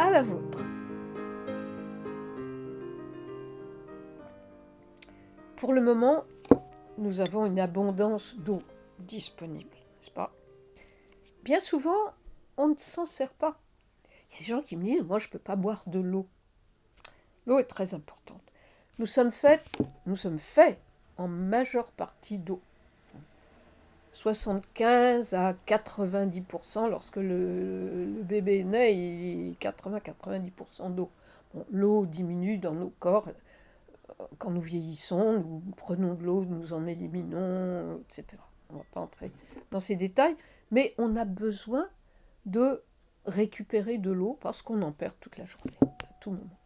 à la vôtre. Pour le moment, nous avons une abondance d'eau disponible, n'est-ce pas? Bien souvent, on ne s'en sert pas. Il y a des gens qui me disent, moi je ne peux pas boire de l'eau. L'eau est très importante. Nous sommes faits en majeure partie d'eau. 75 à 90%, lorsque le bébé est né, il est 80-90% d'eau. Bon, l'eau diminue dans nos corps. Quand nous vieillissons, nous prenons de l'eau, nous en éliminons, etc. On ne va pas entrer dans ces détails, mais on a besoin de récupérer de l'eau parce qu'on en perd toute la journée, à tout moment.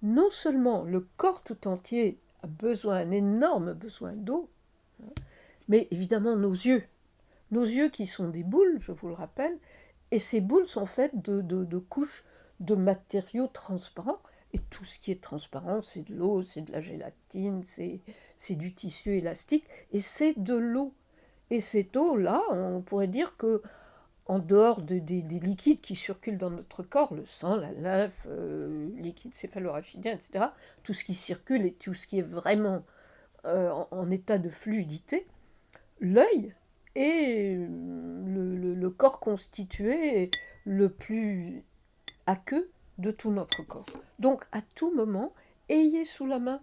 Non seulement le corps tout entier a besoin, un énorme besoin d'eau, mais évidemment nos yeux qui sont des boules, je vous le rappelle, et ces boules sont faites de couches de matériaux transparents, et tout ce qui est transparent, c'est de l'eau, c'est de la gélatine, c'est du tissu élastique, et c'est de l'eau. Et cette eau-là, on pourrait dire que en dehors des liquides qui circulent dans notre corps, le sang, la lymphe, liquide céphalorachidien, etc., tout ce qui circule et tout ce qui est vraiment en état de fluidité, l'œil est le corps constitué le plus aqueux de tout notre corps. Donc, à tout moment, ayez sous la main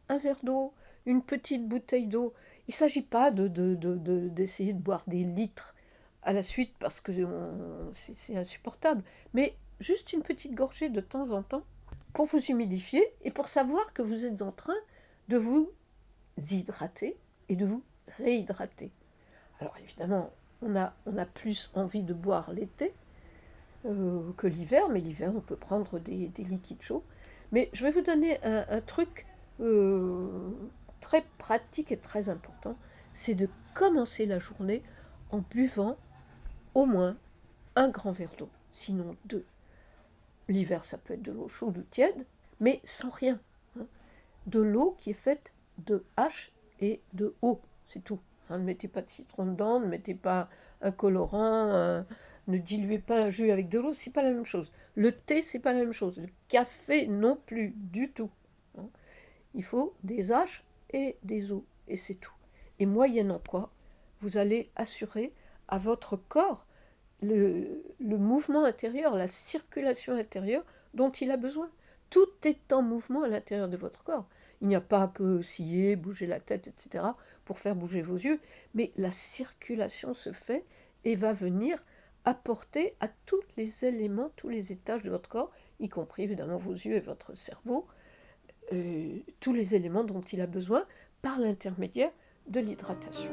un verre d'eau, une petite bouteille d'eau. Il ne s'agit pas d'essayer de boire des litres à la suite parce que c'est insupportable, mais juste une petite gorgée de temps en temps pour vous humidifier et pour savoir que vous êtes en train de vous hydrater et de vous réhydrater. Alors évidemment, on a plus envie de boire l'été que l'hiver, mais l'hiver on peut prendre des liquides chauds. Mais je vais vous donner un truc très pratique et très important, c'est de commencer la journée en buvant au moins un grand verre d'eau, sinon 2. L'hiver ça peut être de l'eau chaude ou tiède, mais sans rien. De l'eau qui est faite de H et de O, c'est tout. Ne mettez pas de citron dedans, ne mettez pas un colorant, ne diluez pas un jus avec de l'eau, c'est pas la même chose. Le thé, c'est pas la même chose. Le café non plus, du tout. Il faut des H et des O, et c'est tout. Et moyennant quoi, vous allez assurer à votre corps le mouvement intérieur, la circulation intérieure dont il a besoin. Tout est en mouvement à l'intérieur de votre corps. Il n'y a pas que scier, bouger la tête, etc. pour faire bouger vos yeux, mais la circulation se fait et va venir apporter à tous les éléments, tous les étages de votre corps, y compris évidemment vos yeux et votre cerveau, tous les éléments dont il a besoin par l'intermédiaire de l'hydratation.